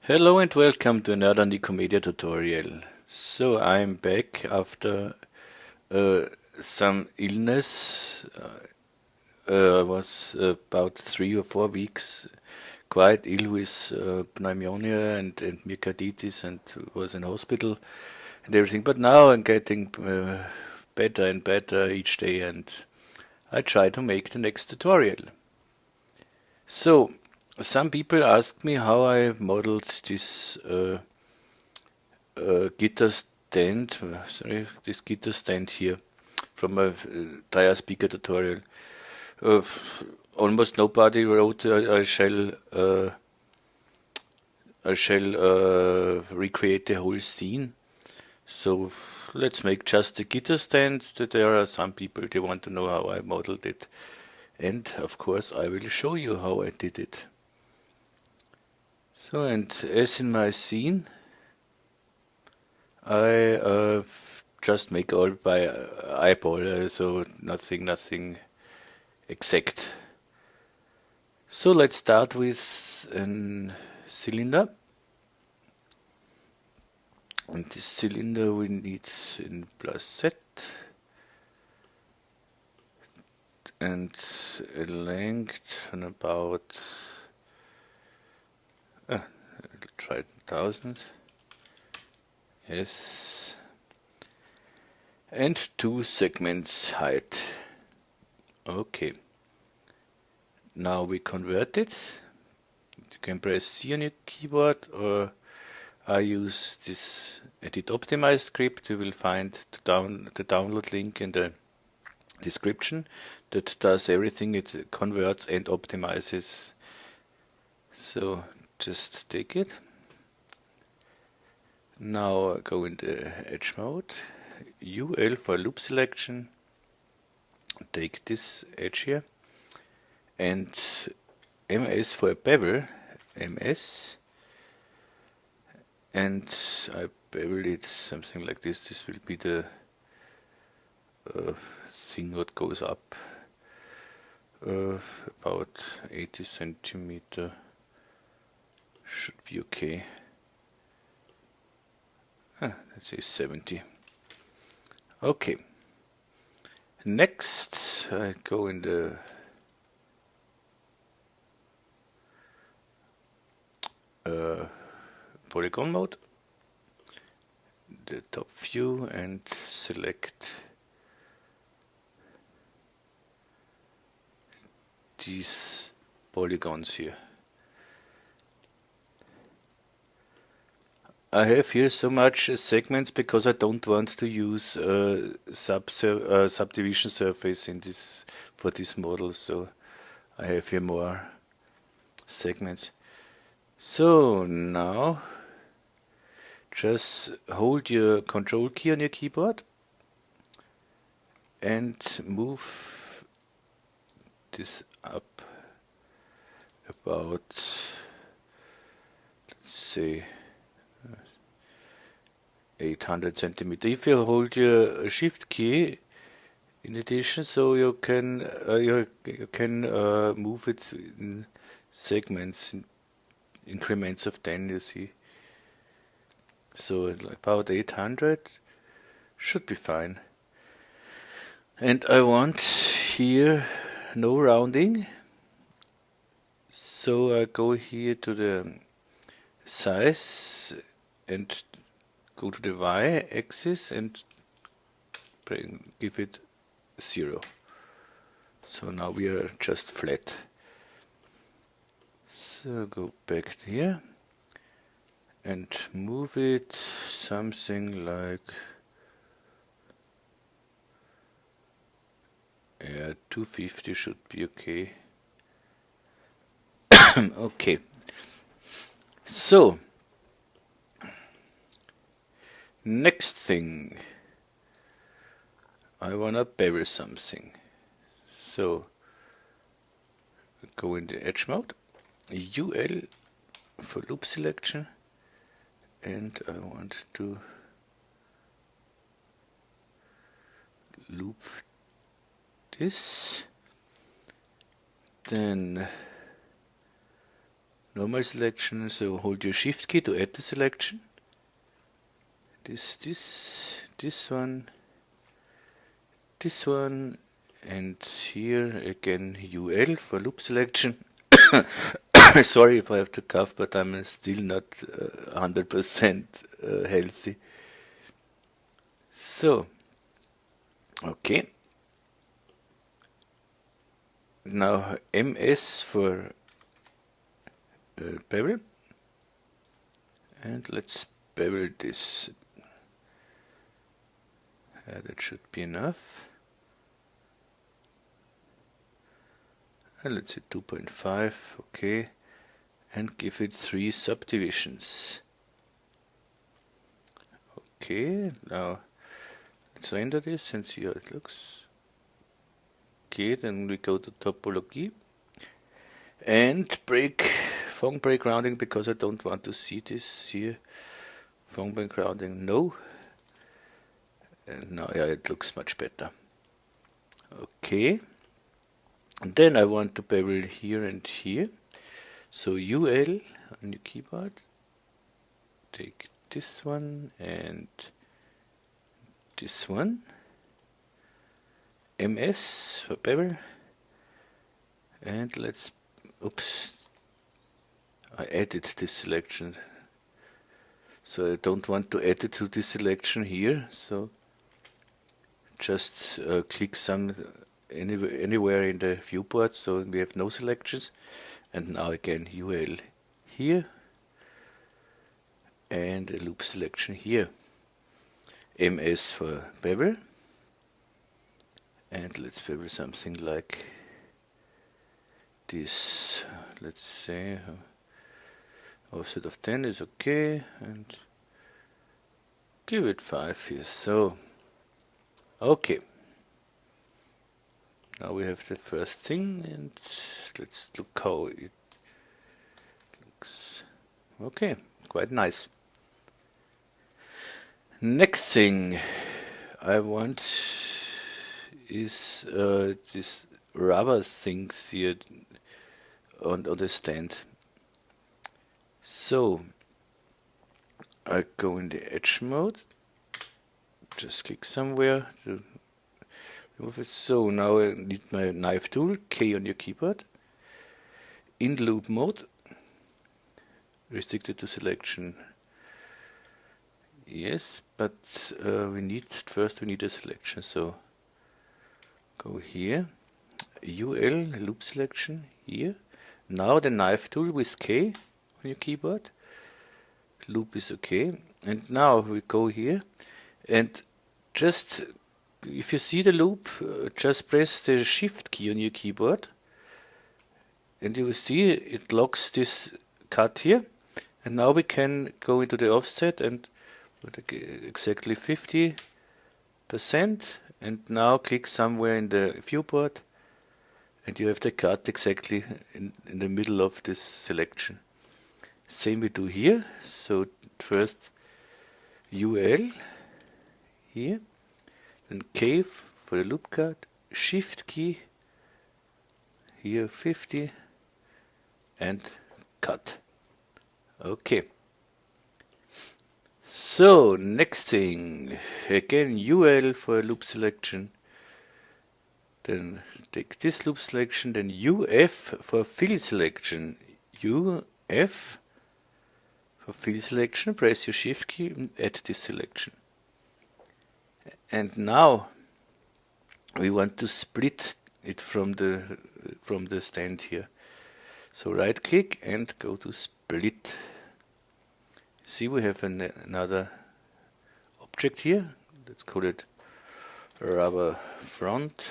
Hello and welcome to another Nicomedia tutorial. So I'm back after some illness. I was about 3 or 4 weeks quite ill with pneumonia and myocarditis and was in hospital and everything. But now I'm getting better and better each day, and I try to make the next tutorial. So some people asked me how I modeled this guitar stand, this guitar stand here from a tire speaker tutorial. Uh, Almost nobody wrote I shall recreate the whole scene. So let's make just the guitar stand. There are some people, they want to know how I modeled it. And of course I will show you how I did it. So, and as in my scene, I just make all by eyeball, so nothing exact. So let's start with a cylinder. And this cylinder we need in plus set and a length on about I'll try 1000. Yes. And 2 segments height. Okay. Now we convert it. You can press C on your keyboard, or I use this edit optimize script. You will find the download link in the description. That does everything. It converts and optimizes. So just take it. Now go into edge mode, UL for loop selection, take this edge here, and MS for a bevel, MS, and I bevel it something like this. This will be the thing what goes up about 80 centimeter, should be okay. Let's say 70. Okay. Next, I go in the polygon mode, the top view, and select these polygons here. I have here so much segments because I don't want to use subdivision surface in this for this model, so I have here more segments. So now just hold your control key on your keyboard and move this up about, let's say, 800 centimeter. If you hold your shift key in addition, so you can move it in segments, in increments of 10, you see. So about 800 should be fine. And I want here no rounding, so I go here to the size and go to the y-axis and give it 0. So now we are just flat. So go back here and move it something like 250 should be okay. Okay. So next thing, I wanna bevel something. So go in the edge mode, UL for loop selection, and I want to loop this. Then normal selection, so hold your shift key to add the selection. This one, and here again UL for loop selection. Sorry if I have to cough, but I'm still not 100% healthy. So, okay. Now MS for bevel, and let's bevel this. That should be enough. And let's say 2.5, okay, and give it 3 subdivisions. Okay, now let's render this and see how it looks. Okay, then we go to topology and phone break rounding, because I don't want to see this here. Phone break rounding, no. And now, yeah, it looks much better. Okay. And then I want to bevel here and here. So UL on your keyboard. Take this one and this one. MS for bevel. And let's, oops, I added this selection. So I don't want to add it to this selection here. So just click anywhere in the viewport, so we have no selections. And now again UL here and a loop selection here. MS for bevel, and let's bevel something like this. Let's say offset of 10 is okay, and give it 5 here. So okay, now we have the first thing, and let's look how it looks. Okay, quite nice. Next thing I want is this rubber things here on the stand. So I go in the edge mode, just click somewhere to remove it. So now I need my knife tool, K on your keyboard. In loop mode, restricted to selection. Yes, but we need a selection. So go here, UL loop selection here. Now the knife tool with K on your keyboard. Loop is okay, and now we go here, and just if you see the loop, just press the shift key on your keyboard, and you will see it locks this cut here. And now we can go into the offset and put exactly 50%, and now click somewhere in the viewport, and you have the cut exactly in the middle of this selection. Same we do here. So first UL here, then K for the loop cut, shift key here 50, and cut. Okay. So next thing, again UL for loop selection, then take this loop selection, then UF for fill selection. UF for fill selection, press your shift key and add this selection. And now we want to split it from the stand here. So right click and go to split. See, we have another object here. Let's call it rubber front.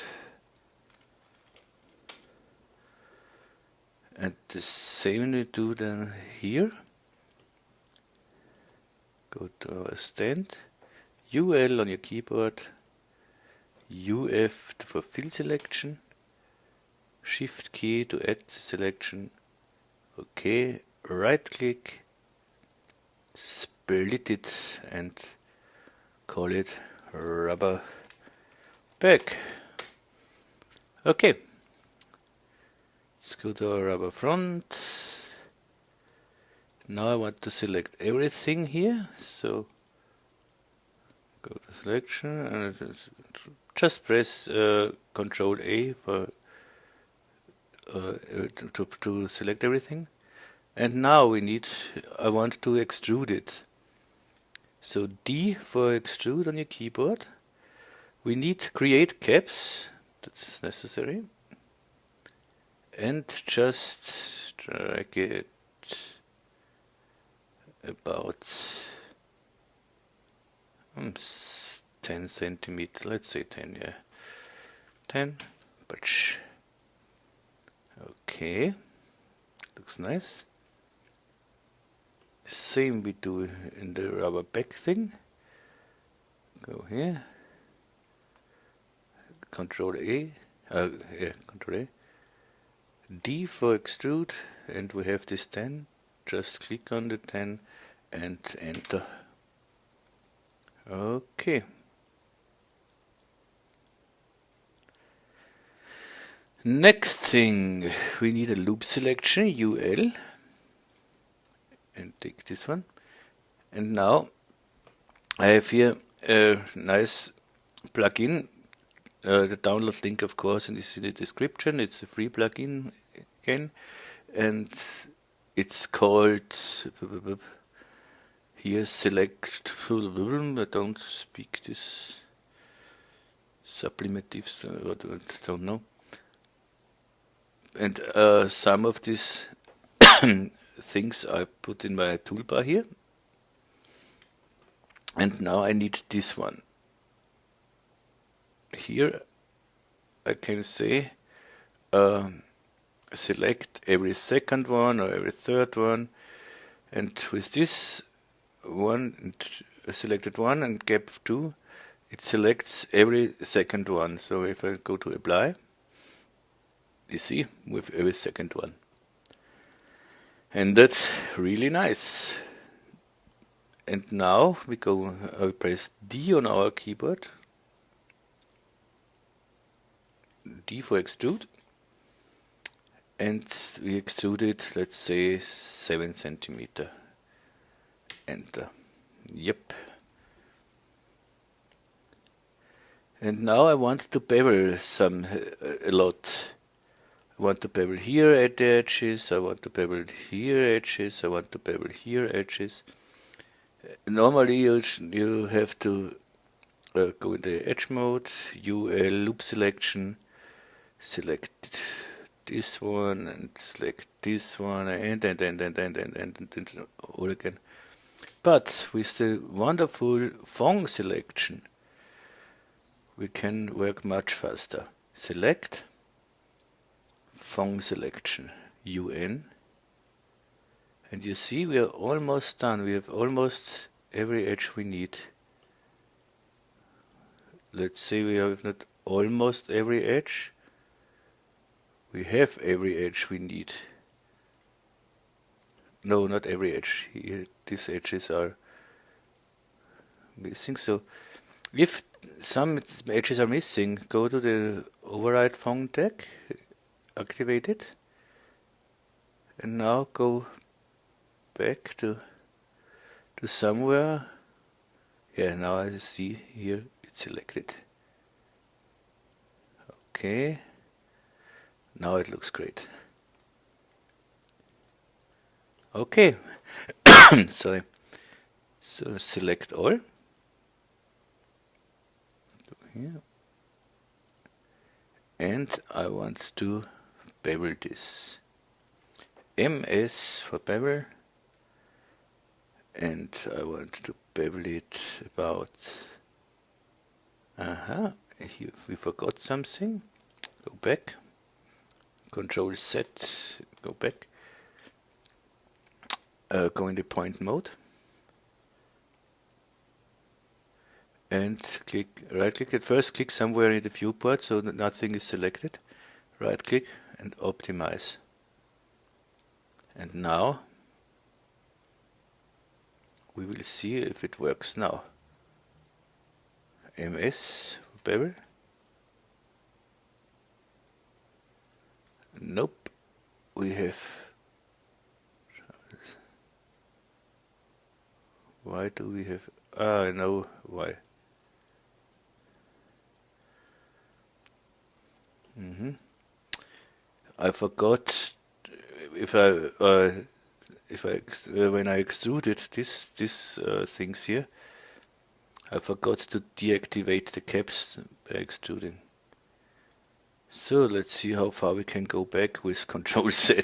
And the same we do then here. Go to our stand. UL on your keyboard. UF for fill selection. Shift key to add the selection. Okay, right click. Split it and call it rubber back. Okay, let's go to our rubber front, Now I want to select everything here, so go to selection and just press Control A for to select everything. And now I want to extrude it. So D for extrude on your keyboard. We need create caps, that's necessary. And just drag it about 10 centimeter, let's say 10, yeah. 10, but okay, looks nice. Same we do in the rubber back thing. Go here, Control A, Control A. D for extrude, and we have this 10. Just click on the 10 and enter. Okay. Next thing, we need a loop selection, UL, and take this one. And now I have here a nice plugin. The download link, of course, is in the description. It's a free plugin again, and it's called here select. I don't speak this sublimatives, I don't know. And some of these things I put in my toolbar here. And now I need this one. Here I can say select every second one or every third one, and with this one selected one and gap 2, it selects every second one. So if I go to apply, you see, with every second one, and that's really nice. And now we go, I press D on our keyboard, D for extrude, and we extrude it, let's say 7 centimeter. Enter. Yep. And now I want to bevel a lot. I want to bevel here at the edges, I want to bevel here edges, I want to bevel here edges. Normally you have to go in the edge mode, UL loop selection, select this one and select this one and all again. But with the wonderful Fong selection, we can work much faster. Select, Fong selection, UN, and you see we are almost done. We have almost every edge we need. Let's say we have not almost every edge. We have every edge we need. No, not every edge. Here, these edges are missing. So if some edges are missing, go to the override Fong tag, activate it, and now go back to somewhere. Yeah, now I see here it's selected. Okay, now it looks great. Okay, sorry. So select all. Here. And I want to bevel this. MS for bevel. And I want to bevel it about. Here we forgot something. Go back. Control Z. Go back. Go in the point mode. And right click at first, click somewhere in the viewport so that nothing is selected. Right click and optimize. And now we will see if it works now. MS bevel. Nope. We have Why do we have... I know why. I forgot when I extruded this things here, I forgot to deactivate the caps by extruding. So let's see how far we can go back with Control Z.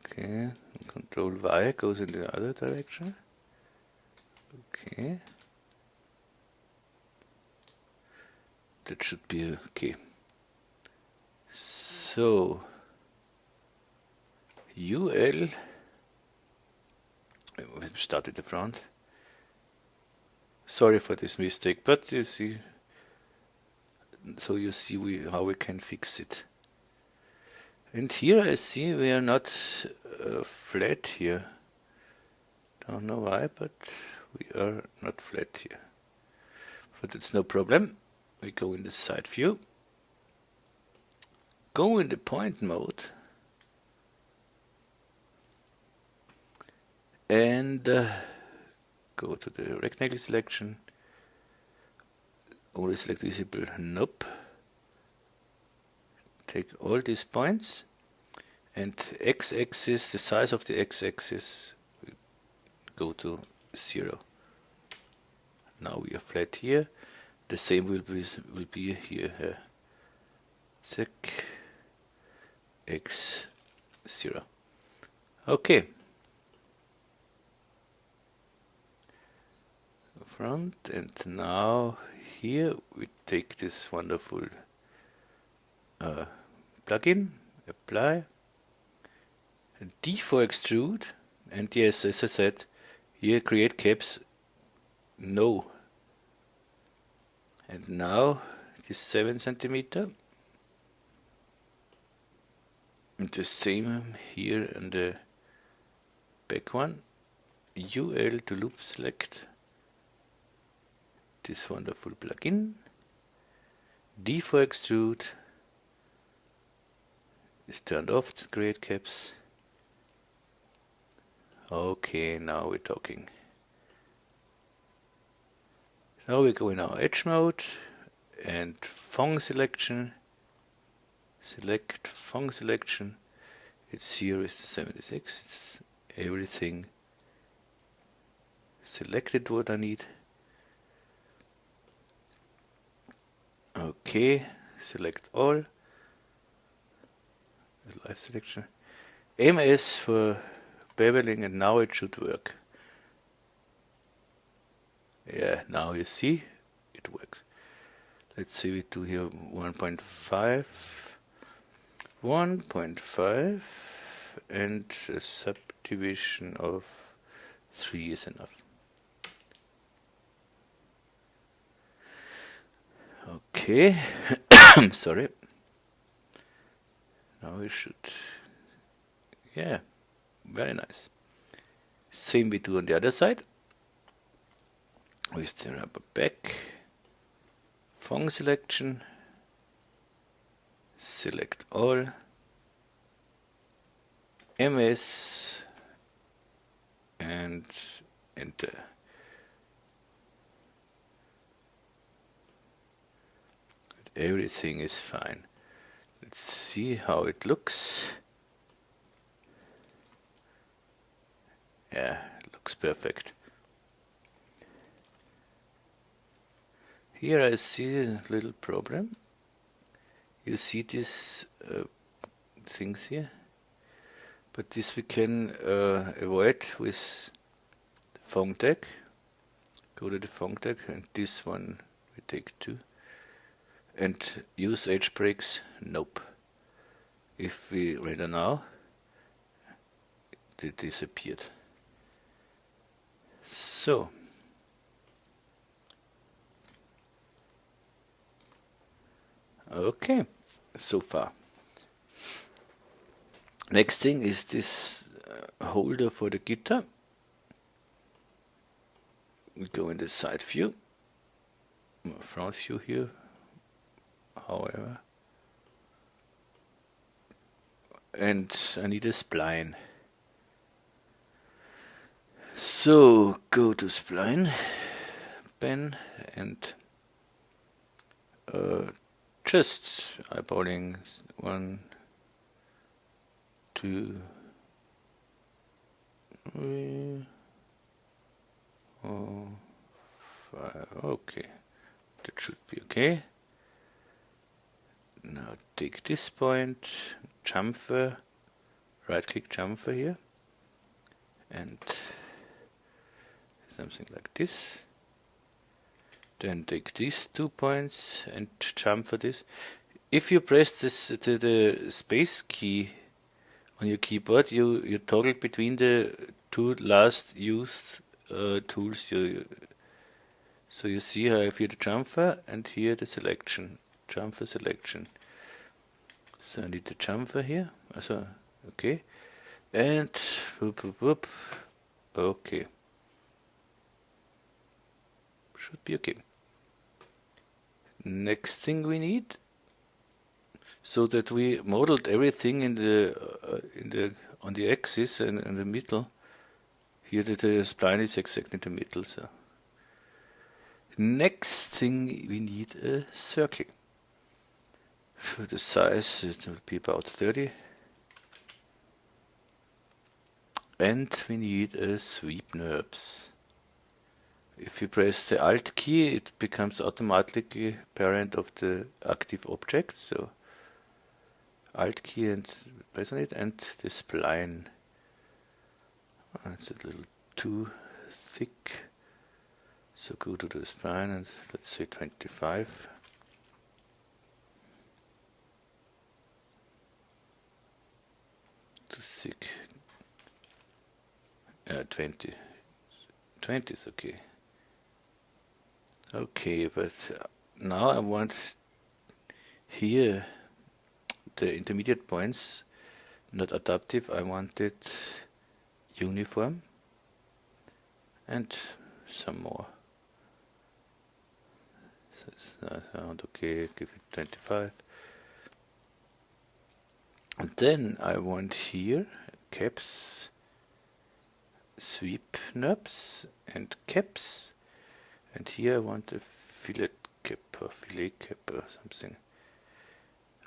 Okay, Control Y goes in the other direction. Okay. That should be okay. So UL, we start at the front. Sorry for this mistake, but you see, so you see how we can fix it. And here I see we are not flat here. Don't know why, but we are not flat here. But it's no problem. We go in the side view, go in the point mode, and go to the rectangle selection. Only select visible, nope. Take all these points, and x-axis, the size of the x-axis, go to 0. Now we are flat here. The same will be here. Check x 0. Okay. Front, and now here we take this wonderful plugin, apply, D for extrude, and yes, as I said, here create caps, no. And now this 7 centimeter, and the same here in the back one, UL to loop select this wonderful plugin, D for extrude is turned off to create caps. Okay, now we're talking. Now we go in our edge mode and Fong selection. Select Fong selection. It's 0 is 76. It's everything selected what I need. Okay, select all. Live selection. MS for beveling, and now it should work. Yeah, now you see it works. Let's see, we do here 1.5, 1.5, and a subdivision of 3 is enough. Okay, sorry. Now we should, yeah, very nice. Same we do on the other side. With the rubber back, Fong selection, select all, MS, and enter. Everything is fine. Let's see how it looks. Yeah, it looks perfect. Here I see a little problem. You see these things here, but this we can avoid with the Fong tag. Go to the Fong tag, and this one we take 2. And use edge breaks, nope. If we render now, it disappeared. So, okay, so far. Next thing is this holder for the guitar. We go in the side view, front view here, however, and I need a spline. So go to spline pen and just eyeballing 1, 2, 3, 4, 5. Okay, that should be okay. Now take this point, chamfer, right click chamfer here, and something like this. Then take these 2 points and chamfer this. If you press this the space key on your keyboard, you toggle between the 2 last used tools. So you see how I have here the chamfer and here the selection. Chamfer selection. So I need the chamfer here. So okay. And whoop whoop whoop. Okay. Should be okay. Next thing we need, so that we modeled everything in the on the axis and in the middle. Here the spline is exactly in the middle. So next thing we need a circle. For the size it will be about 30, and we need a sweep NURBS. If you press the Alt key, it becomes automatically parent of the active object. So Alt key and press on it, and the spline. It's a little too thick. So go to the spline and let's say 25. Too thick. 20. 20 is okay. Okay, but now I want here the intermediate points, not adaptive, I want it uniform, and some more. So I want, okay, give it 25. And then I want here caps, sweep NURBS and caps, and here I want a fillet cap or something.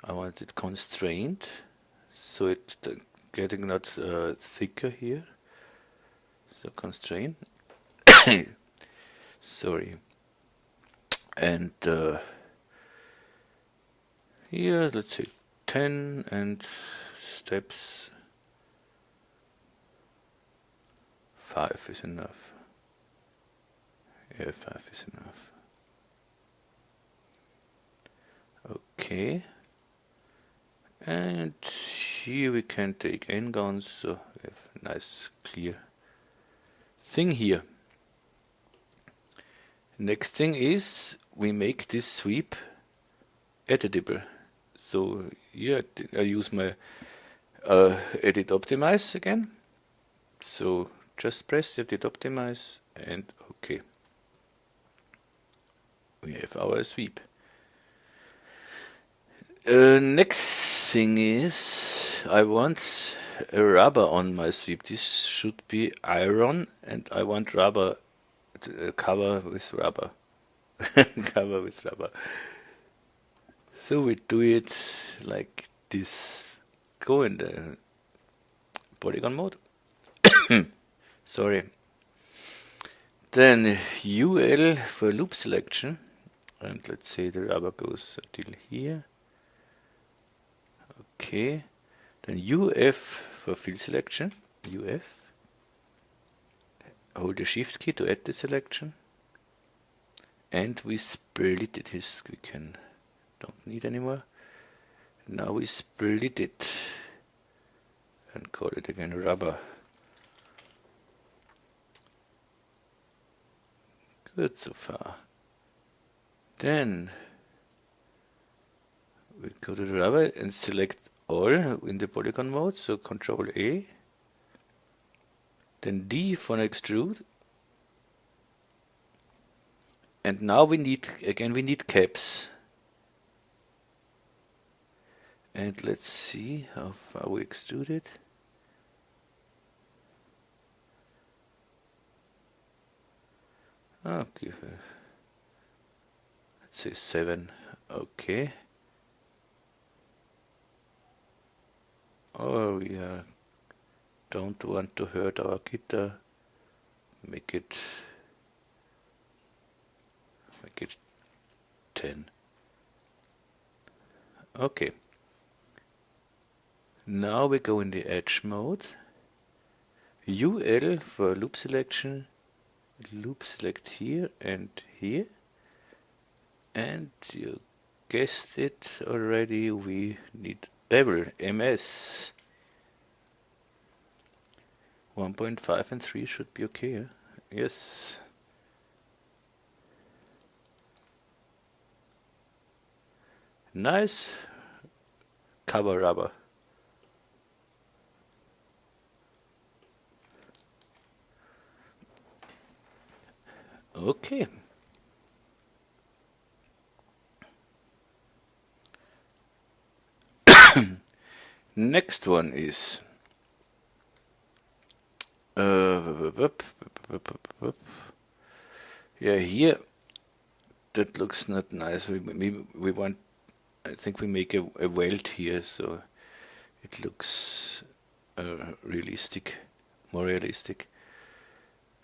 I want it constrained, so it getting not thicker here. So constrain. Sorry. And here let's say 10 and steps 5 is enough. Yeah, 5 is enough. Okay. And here we can take n-guns, so we have a nice clear thing here. Next thing is we make this sweep editable. So here I use my edit optimize again. So just press edit optimize and okay. We have our sweep. Next thing is I want a rubber on my sweep. This should be iron, and I want rubber, cover with rubber. Cover with rubber. So we do it like this. Go in the polygon mode. Sorry. Then UL for loop selection, and let's say the rubber goes until here. Okay. Then UF for fill selection. UF. Hold the shift key to add the selection. And we split it. This we don't need anymore. Now we split it and call it again rubber. Good so far. Then we go to the rubber and select all in the polygon mode, so Control A. Then D for extrude. And now we need caps. And let's see how far we extrude it. Okay, let's say 7. Okay. Oh, we don't want to hurt our guitar. Make it 10. Okay. Now we go in the edge mode. UL for loop selection. Loop select here and here. And you guessed it already, we need bevel, MS. 1.5 and 3 should be okay, huh? Yes. Nice cover rubber. Okay. Next one is yeah, here that looks not nice. We want, I think we make a welt here, so it looks realistic, more realistic.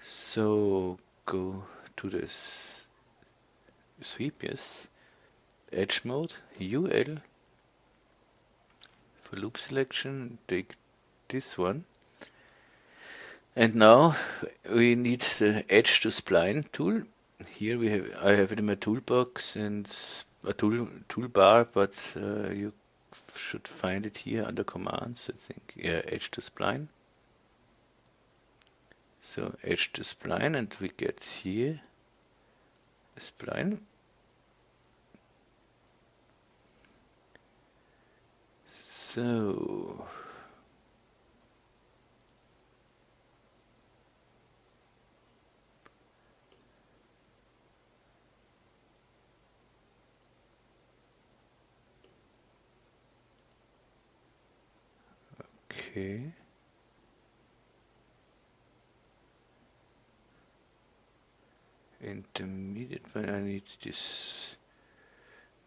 So go to this sweep, yes, edge mode, UL for loop selection, take this one. And now we need the edge to spline tool. Here I have it in my toolbox and a toolbar, but you should find it here under commands, I think. Yeah, edge to spline. So edge to spline, and we get here a spline. So okay. Intermediate point, I need this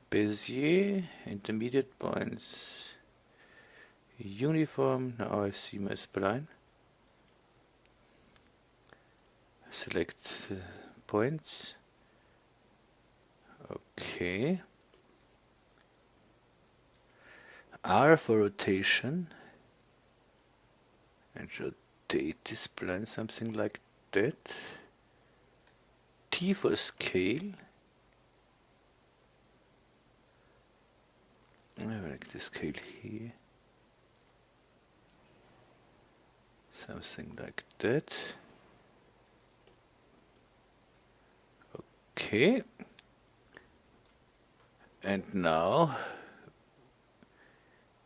Bezier, intermediate points, uniform. Now I see my spline. Select points. Okay. R for rotation. And rotate this spline something like that. T for scale. I like the scale here. Something like that. Okay. And now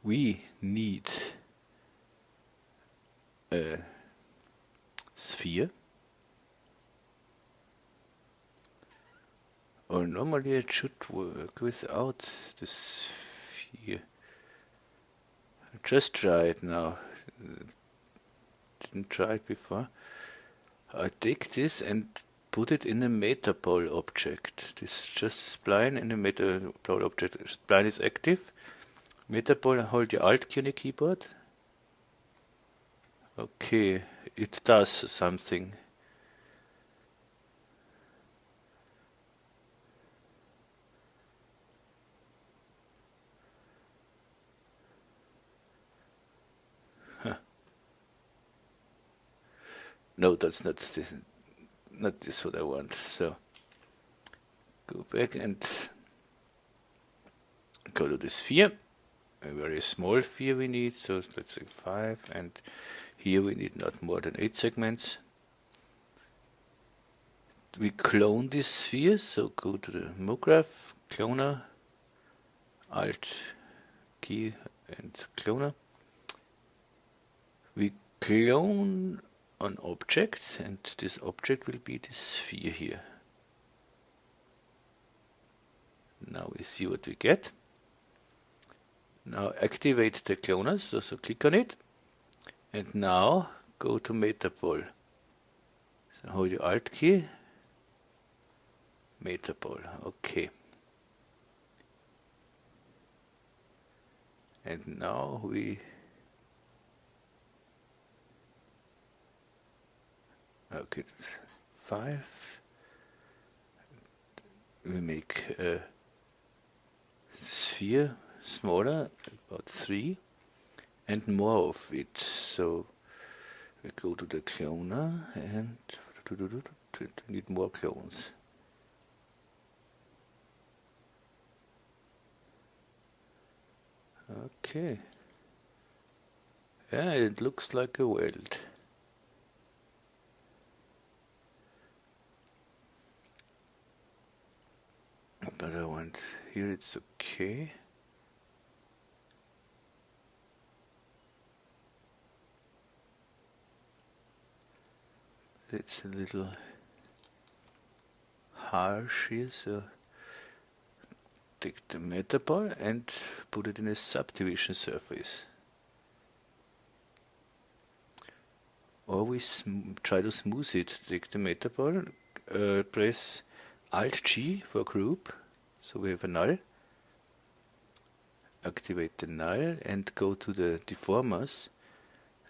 we need a sphere. Or normally it should work without the sphere. Just try it now. Didn't try it before. I take this and put it in a metapole object. This is just a spline in a metapole object. Spline is active. Metapole, hold your Alt key on the keyboard. Okay, it does something. No, that's not this what I want. So go back and go to the sphere. A very small sphere we need, so let's say 5, and here we need not more than 8 segments. We clone this sphere, so go to the MoGraph, cloner, Alt key and cloner. We clone an object, and this object will be this sphere here. Now we see what we get. Now activate the cloner, so click on it, and now go to metapole. So hold your Alt key Metaball, okay. And now we okay, 5. We make a sphere smaller, about 3, and more of it. So we go to the cloner and need more clones. Okay. Yeah, it looks like a weld. But I want here it's okay. It's a little harsh here, so take the metaball and put it in a subdivision surface. Or we try to smooth it. Take the metaball, press Alt G for group, so we have a null. Activate the null and go to the deformers.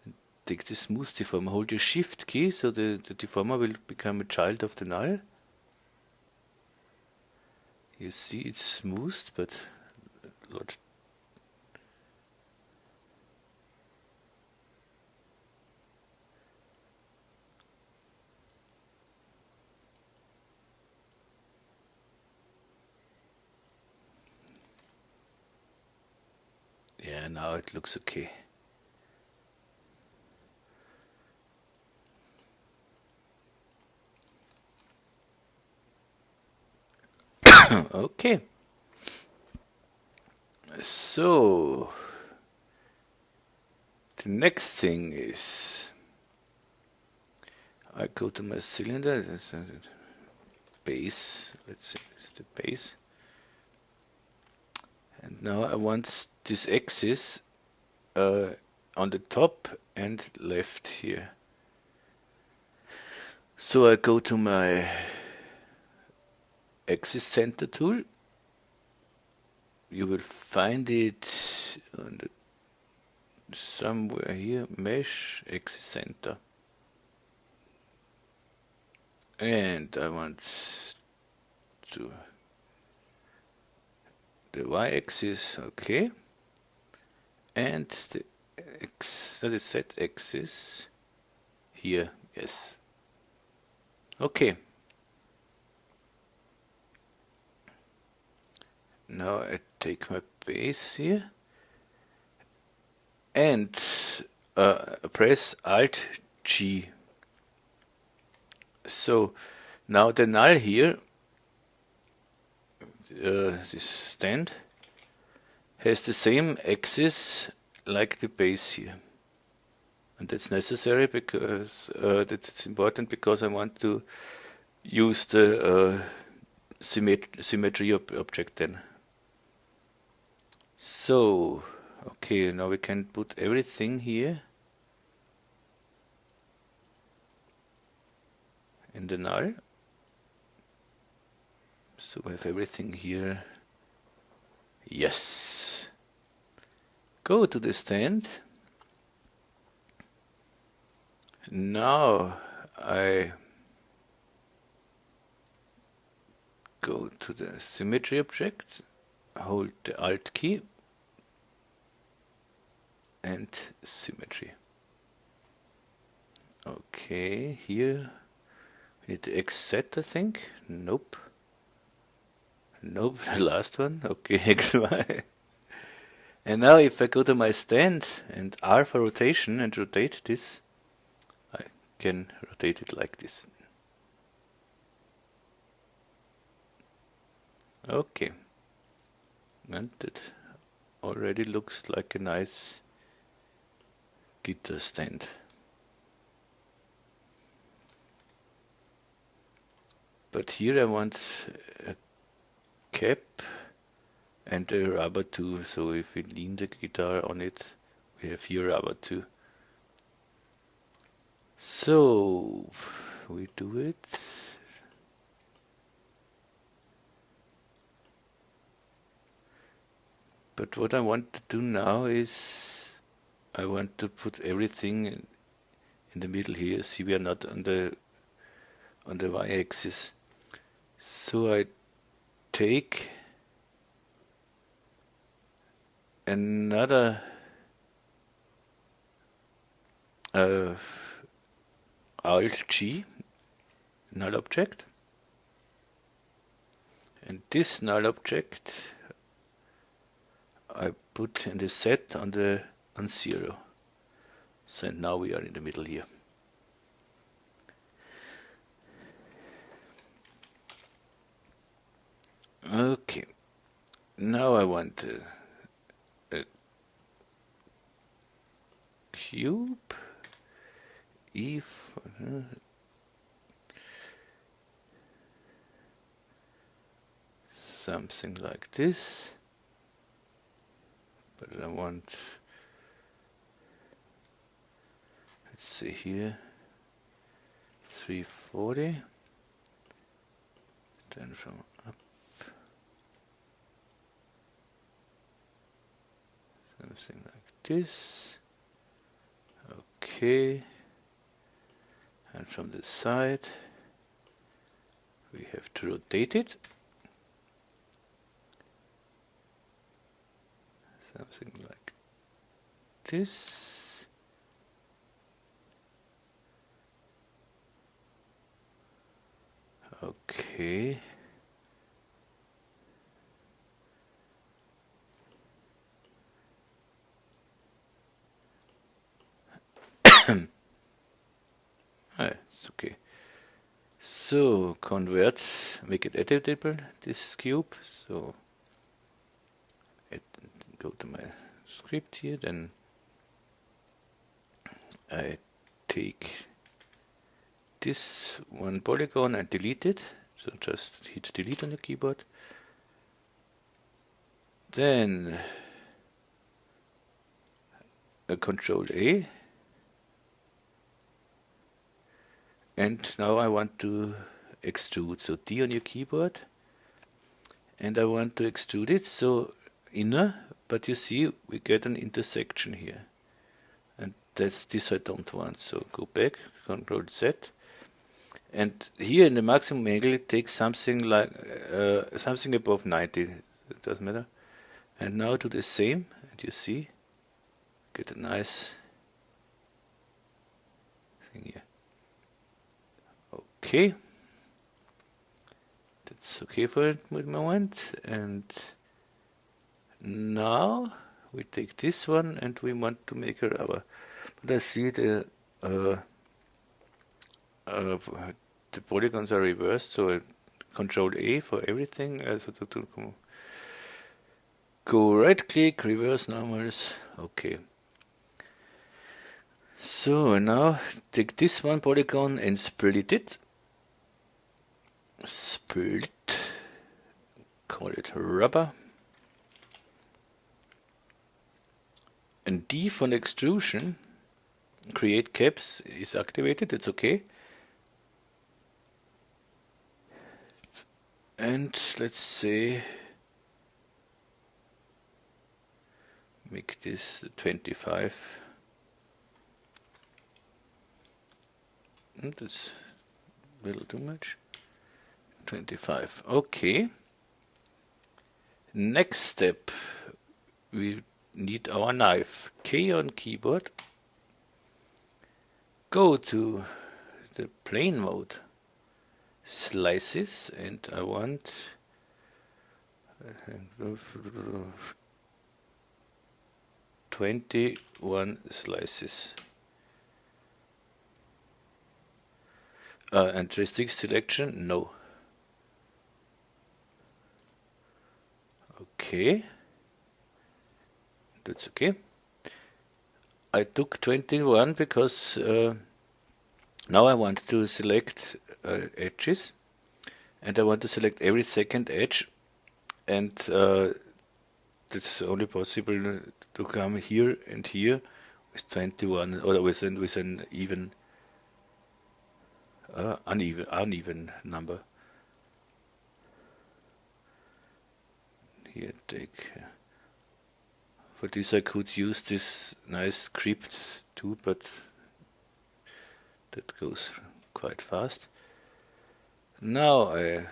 And take the smooth deformer. Hold your Shift key so the deformer will become a child of the null. You see it's smoothed, but a lot. Yeah, now it looks okay. Okay. So the next thing is I go to my cylinder, that's a base, let's say this is the base. And now I want this axis on the top and left here. So I go to my axis center tool. You will find it on the somewhere here, mesh, axis center. And I want to the y-axis, okay, and the z-axis here, yes. Okay. Now I take my base here and press Alt G. So now the null here, this stand, has the same axis like the base here. And that's necessary because that's important because I want to use the symmetry object then. So, okay, now we can put everything here in the null. So we have everything here. Yes. Go to the stand. Now I go to the symmetry object, hold the Alt key and symmetry. Okay, here we need the XZ, I think. Nope. Nope, the last one. Okay, XY. And now if I go to my stand and R for rotation and rotate this, I can rotate it like this. Okay. And it already looks like a nice guitar stand. But here I want a cap and a rubber too, so if we lean the guitar on it, we have here rubber too. So we do it. But what I want to do now is I want to put everything in the middle here. See, we are not on the y-axis. So I take another Alt G null object, and this null object I put in the set on 0. So now we are in the middle here. Okay, now I want a cube, E for something like this, but I want, let's see here, 340, then from up, something like this, okay, and from the side we have to rotate it, something like this, okay, it's okay. So convert, make it editable, this cube. So go to my script here, then I take this one polygon and delete it. So just hit delete on the keyboard. Then Control A. And now I want to extrude, so D on your keyboard, and I want to extrude it, so inner, but you see we get an intersection here, and that's this I don't want, so go back, Control Z, and here in the maximum angle take something like something above 90, it doesn't matter, and now do the same, and you see, get a nice thing here. Okay, that's okay for the moment, and now we take this one and we want to make a rubber. But I see the polygons are reversed, so Control A for everything. Also to go right click, reverse normals. Okay. So now take this one polygon and split it. Split, call it rubber, and D for extrusion, create caps is activated, it's okay, and let's say make this 25, that's a little too much. 25. Okay. Next step, we need our knife. K on keyboard. Go to the plane mode. Slices, and I want 21 slices. And restrict selection, no. Okay, that's okay. I took 21 because now I want to select edges, and I want to select every second edge, and that's only possible to come here and here with 21, or with an even uneven number. Here take For this I could use this nice script too, but that goes quite fast. Now I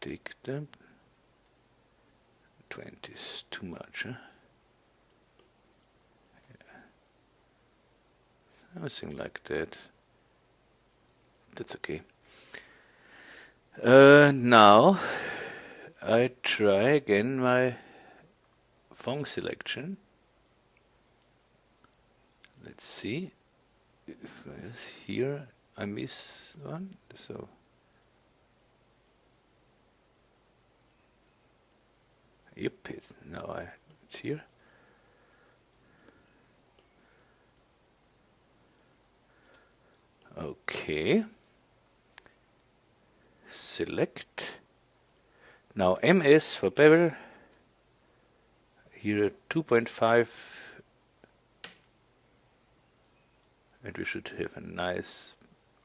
take them. 20 is too much, huh? Yeah. Something like that. That's okay. Now I try again my phone selection. Let's see if here I miss one. So yep, it's here. Okay. Select. Now MS for bevel. Here 2.5. And we should have a nice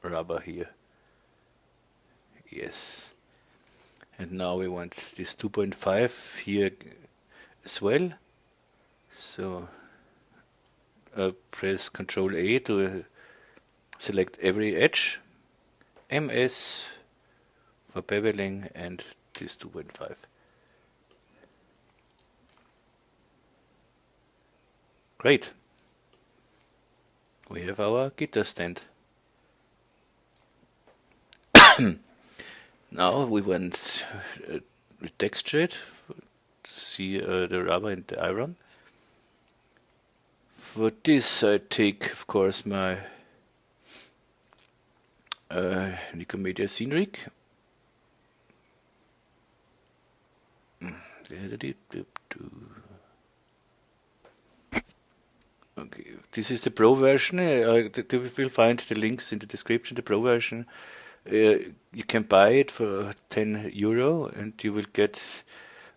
rubber here. Yes. And now we want this 2.5 here as well. So press Ctrl A to select every edge. MS for beveling and this 2.5. Great. We have our guitar stand. Now we want texture it, see the rubber and the iron. For this I take, of course, my Nikomedias Scene Rig. Okay, this is the Pro version. You will find the links in the description. The Pro version, you can buy it for €10, and you will get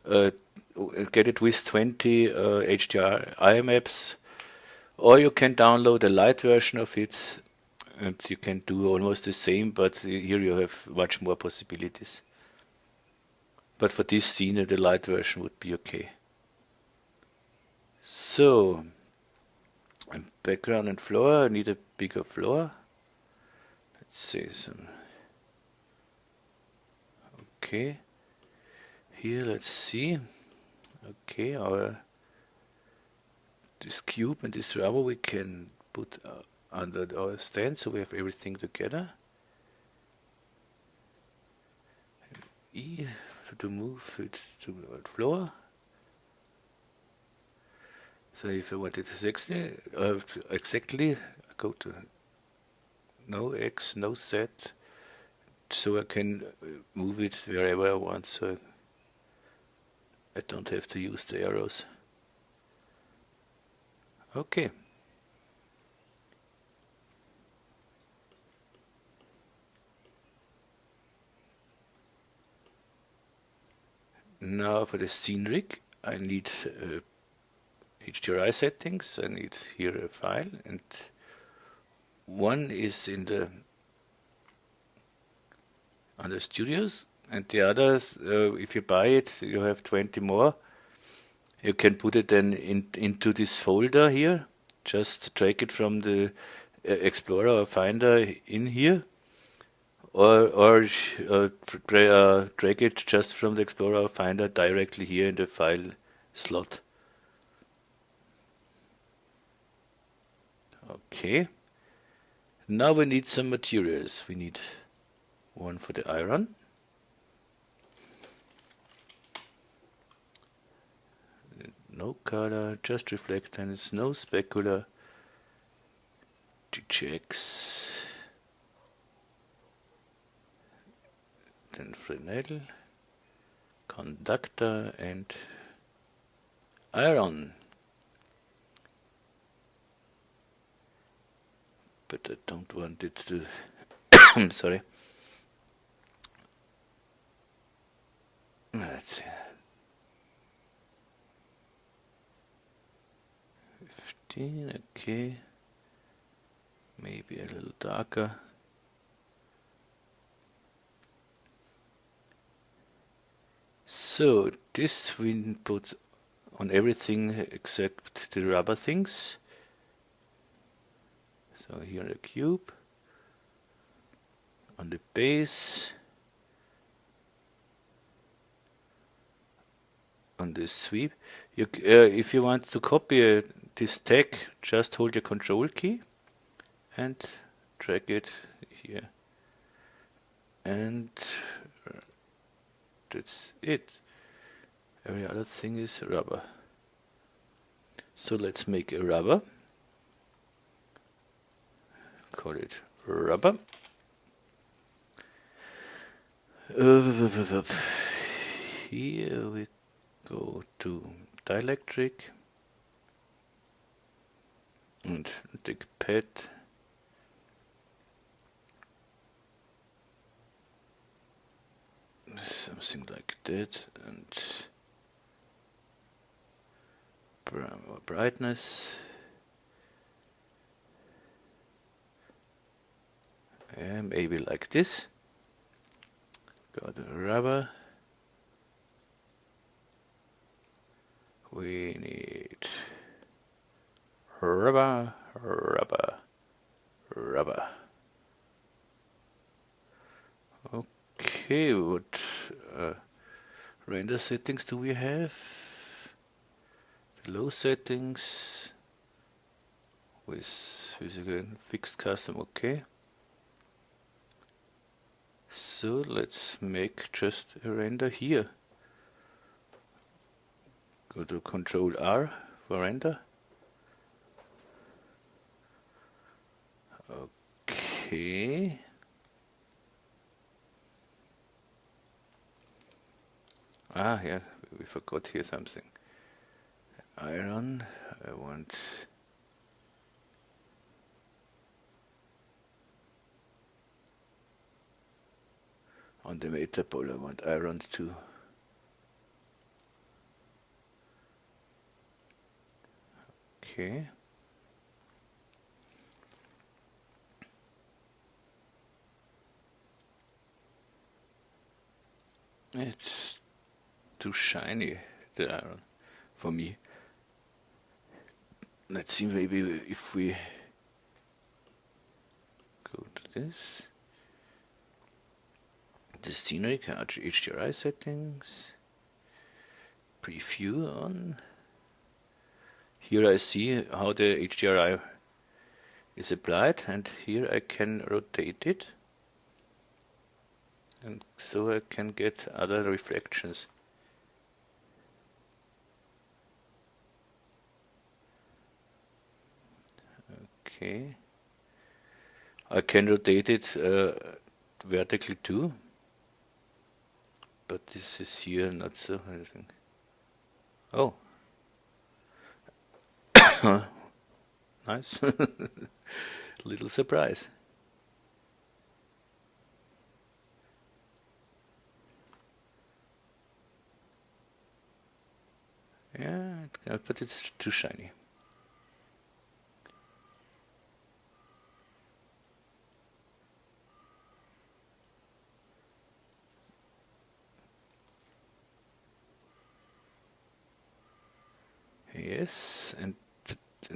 it with 20 HDRI maps, or you can download a Lite version of it, and you can do almost the same. But here you have much more possibilities. But for this scene, the Lite version would be okay. So, background and floor, I need a bigger floor. Let's say some. Okay. Here, let's see. Okay, this cube and this rubber we can put under our stand, so we have everything together. And E to move it to the floor. So if I want it exactly, I go to no X, no Z, so I can move it wherever I want, so I don't have to use the arrows. Okay. Now for the scene rig, I need HDRI settings. I need here a file, and one is in the under studios, and the others, if you buy it, you have 20 more. You can put it then into this folder here. Just drag it from the Explorer or Finder in here, or drag it just from the Explorer or Finder directly here in the file slot. Okay. Now we need some materials. We need one for the iron. No color, just reflectance, no specular. GGX. Then Fresnel, conductor and iron. But I don't want it to sorry. Let's see. 15, okay. Maybe a little darker. So this we put on everything except the rubber things. So here the cube, on the base, on the sweep. If you want to copy this tag, just hold your control key and drag it here. And that's it. Every other thing is rubber. So let's make a rubber. Call it rubber. Here we go to dielectric and take pad. Something like that, and brightness, and maybe like this. Got the rubber. We need rubber, rubber, rubber. Okay, what render settings do we have? The low settings with again fixed custom. Okay. So let's make just a render here. Go to Control R for render. Okay. Ah, yeah, we forgot here something. Iron, I want on the meta pole, I want iron too. Okay. It's too shiny, the iron, for me. Let's see, maybe if we go to this, the scenery, HDRI settings, preview on. Here I see how the HDRI is applied, and here I can rotate it, and so I can get other reflections. Okay, I can rotate it vertically too, but this is here not so, I think. Oh, nice, little surprise. Yeah, but it's too shiny. Yes, and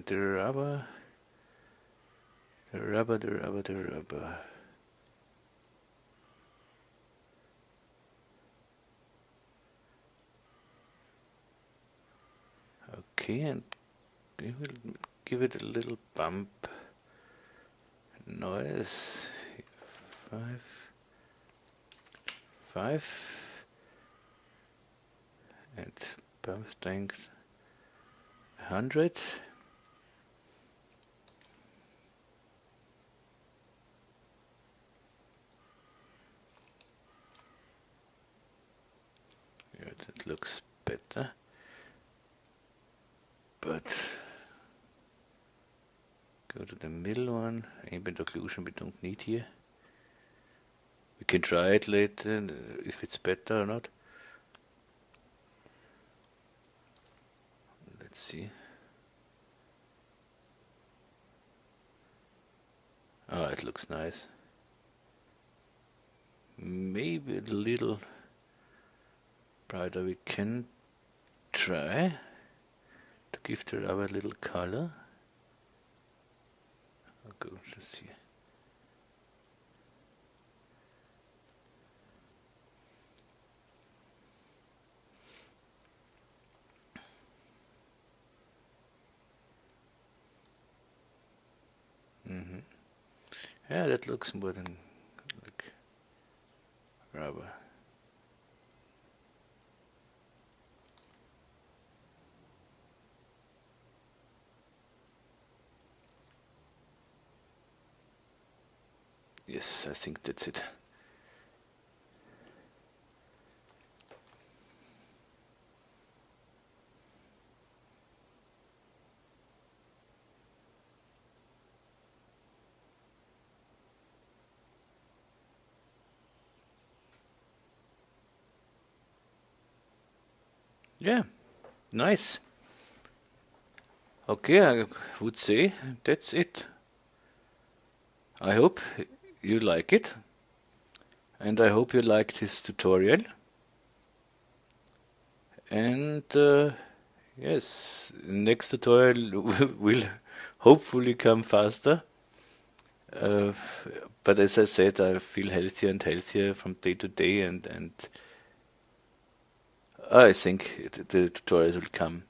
the rubber. Okay, and we will give it a little bump. Noise 5, and bump strength 100. Yeah, that looks better. But go to the middle one. Ambient occlusion we don't need here. We can try it later if it's better or not. Let's see. Oh, it looks nice. Maybe a little brighter. We can try to give the rubber a little color. I'll go just here. Yeah, that looks more than like rubber. Yes, I think that's it. Yeah, nice. Okay, I would say that's it. I hope you like it, and I hope you liked this tutorial. And yes, next tutorial will hopefully come faster. But as I said, I feel healthier and healthier from day to day, and I think the tutorials will come.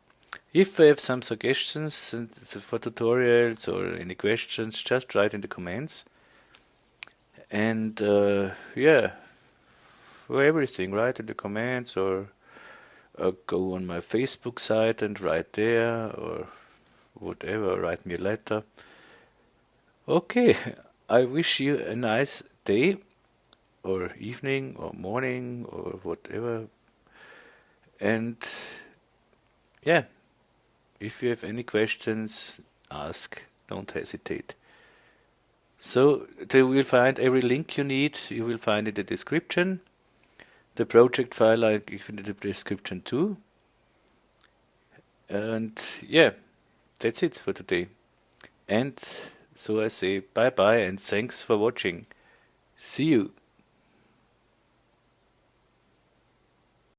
If I have some suggestions for tutorials or any questions, just write in the comments. And yeah, for everything, write in the comments or go on my Facebook site and write there or whatever, write me a letter. Okay, I wish you a nice day or evening or morning or whatever. And yeah, if you have any questions, ask, don't hesitate. So you will find every link you need, you will find in the description. The project file I give in the description too. And yeah, that's it for today. And so I say bye bye and thanks for watching. See you.